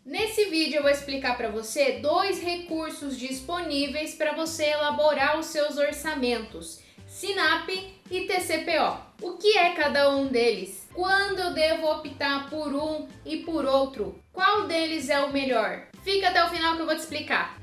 Nesse vídeo eu vou explicar para você dois recursos disponíveis para você elaborar os seus orçamentos, SINAP e TCPO. O que é cada um deles? Quando eu devo optar por um e por outro? Qual deles é o melhor? Fica até o final que eu vou te explicar.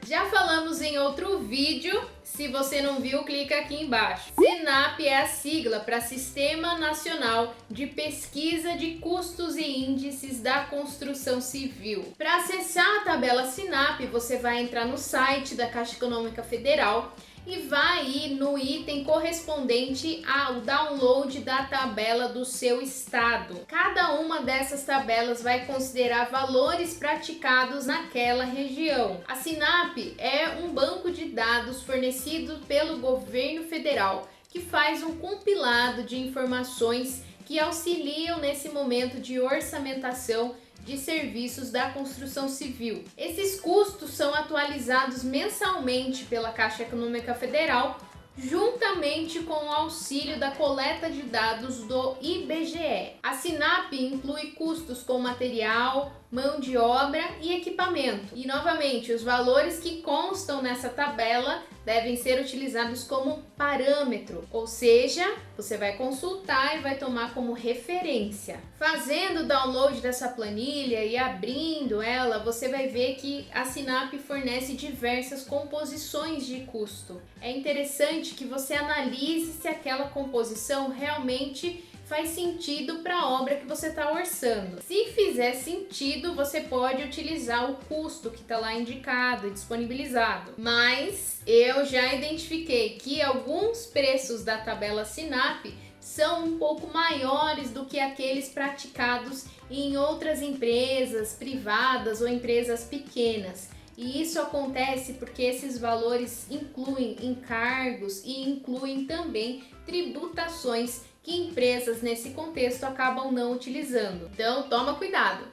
Já falamos em outro vídeo, se você não viu, clica aqui embaixo. SINAP é a sigla para Sistema Nacional de Pesquisa de Custos e Índices da Construção Civil. Para acessar a tabela SINAP, você vai entrar no site da Caixa Econômica Federal e vai ir no item correspondente ao download da tabela do seu estado. Cada uma dessas tabelas vai considerar valores praticados naquela região. A SINAP é um banco de dados fornecido pelo governo federal que faz um compilado de informações que auxiliam nesse momento de orçamentação de serviços da construção civil. Esses custos são atualizados mensalmente pela Caixa Econômica Federal, juntamente com o auxílio da coleta de dados do IBGE. A SINAP inclui custos com material, mão de obra e equipamento. E novamente, os valores que constam nessa tabela devem ser utilizados como parâmetro, ou seja, você vai consultar e vai tomar como referência. Fazendo o download dessa planilha e abrindo ela, você vai ver que a SINAP fornece diversas composições de custo. É interessante que você analise se aquela composição realmente faz sentido para a obra que você está orçando. Se fizer sentido, você pode utilizar o custo que está lá indicado e disponibilizado. Mas eu já identifiquei que alguns preços da tabela SINAP são um pouco maiores do que aqueles praticados em outras empresas privadas ou empresas pequenas. E isso acontece porque esses valores incluem encargos e incluem também tributações que empresas nesse contexto acabam não utilizando. Então, toma cuidado.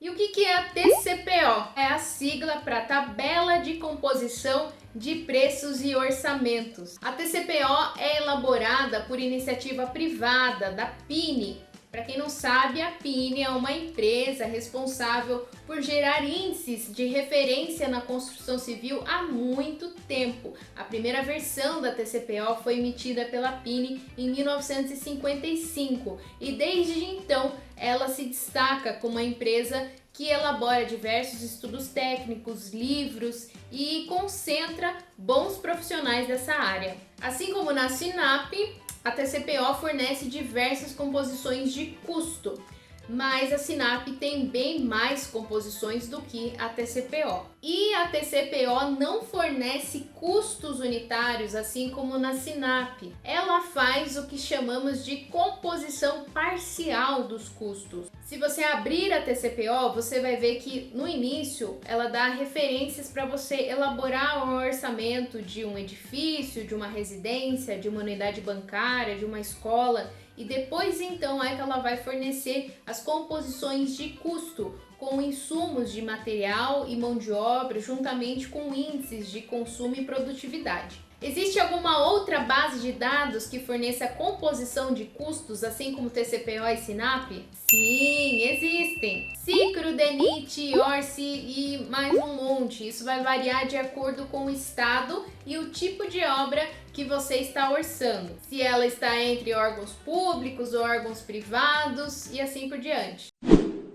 E o que é a TCPO? É a sigla para Tabela de Composição de Preços e Orçamentos. A TCPO é elaborada por iniciativa privada da PINE. Para quem não sabe, a PINE é uma empresa responsável por gerar índices de referência na construção civil há muito tempo. A primeira versão da TCPO foi emitida pela PINE em 1955 e desde então ela se destaca como uma empresa que elabora diversos estudos técnicos, livros e concentra bons profissionais dessa área. Assim como na SINAP, a TCPO fornece diversas composições de custo, mas a SINAP tem bem mais composições do que a TCPO. E a TCPO não fornece custos unitários, assim como na SINAP. Ela faz o que chamamos de composição parcial dos custos. Se você abrir a TCPO, você vai ver que no início ela dá referências para você elaborar um orçamento de um edifício, de uma residência, de uma unidade bancária, de uma escola. E depois então é que ela vai fornecer as composições de custo com insumos de material e mão de obra, juntamente com índices de consumo e produtividade. Existe alguma outra base de dados que forneça a composição de custos, assim como TCPO e SINAP? Sim, existem. Cicro, DENIT, ORCE e mais um monte. Isso vai variar de acordo com o estado e o tipo de obra que você está orçando. Se ela está entre órgãos públicos ou órgãos privados e assim por diante.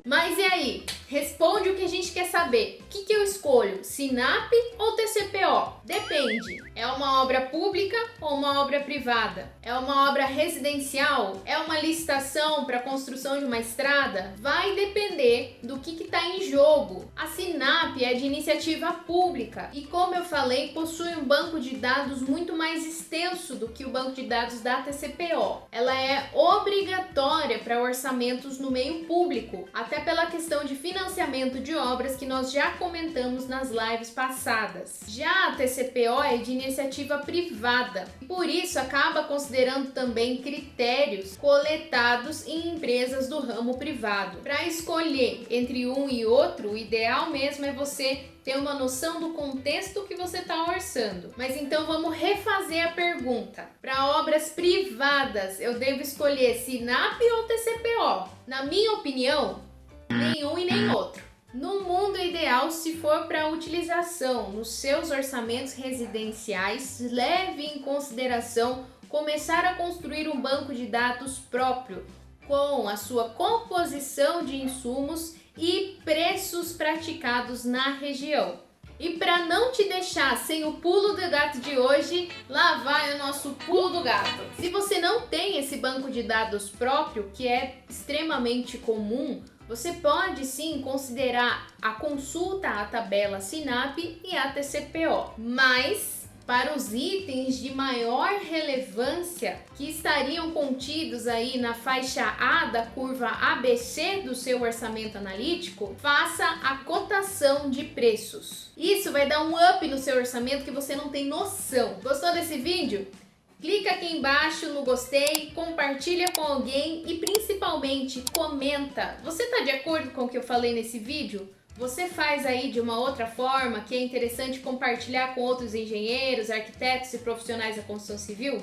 Mas e aí? Responde o que a gente quer saber. O que eu escolho? SINAP ou TCPO? Depende. É uma obra pública ou uma obra privada? É uma obra residencial? É uma licitação para a construção de uma estrada? Vai depender do que está em jogo. A SINAP é de iniciativa pública e, como eu falei, possui um banco de dados muito mais extenso do que o banco de dados da TCPO. Ela é obrigatória para orçamentos no meio público, até pela questão de financiamento financiamento de obras que nós já comentamos nas lives passadas. Já a TCPO é de iniciativa privada, por isso acaba considerando também critérios coletados em empresas do ramo privado. Para escolher entre um e outro, o ideal mesmo é você ter uma noção do contexto que você está orçando. Mas então vamos refazer a pergunta. Para obras privadas, eu devo escolher SINAP ou TCPO? Na minha opinião, nenhum e nem outro. No mundo ideal, se for para utilização nos seus orçamentos residenciais, leve em consideração começar a construir um banco de dados próprio, com a sua composição de insumos e preços praticados na região. E para não te deixar sem o pulo do gato de hoje, lá vai o nosso pulo do gato. Se você não tem esse banco de dados próprio, que é extremamente comum, você pode sim considerar a consulta à tabela SINAP e a TCPO, mas para os itens de maior relevância que estariam contidos aí na faixa A da curva ABC do seu orçamento analítico, faça a cotação de preços. Isso vai dar um up no seu orçamento que você não tem noção. Gostou desse vídeo? Clica aqui embaixo no gostei, compartilha com alguém e principalmente comenta. Você está de acordo com o que eu falei nesse vídeo? Você faz aí de uma outra forma que é interessante compartilhar com outros engenheiros, arquitetos e profissionais da construção civil?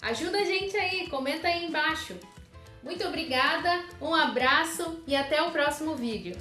Ajuda a gente aí, comenta aí embaixo. Muito obrigada, um abraço e até o próximo vídeo.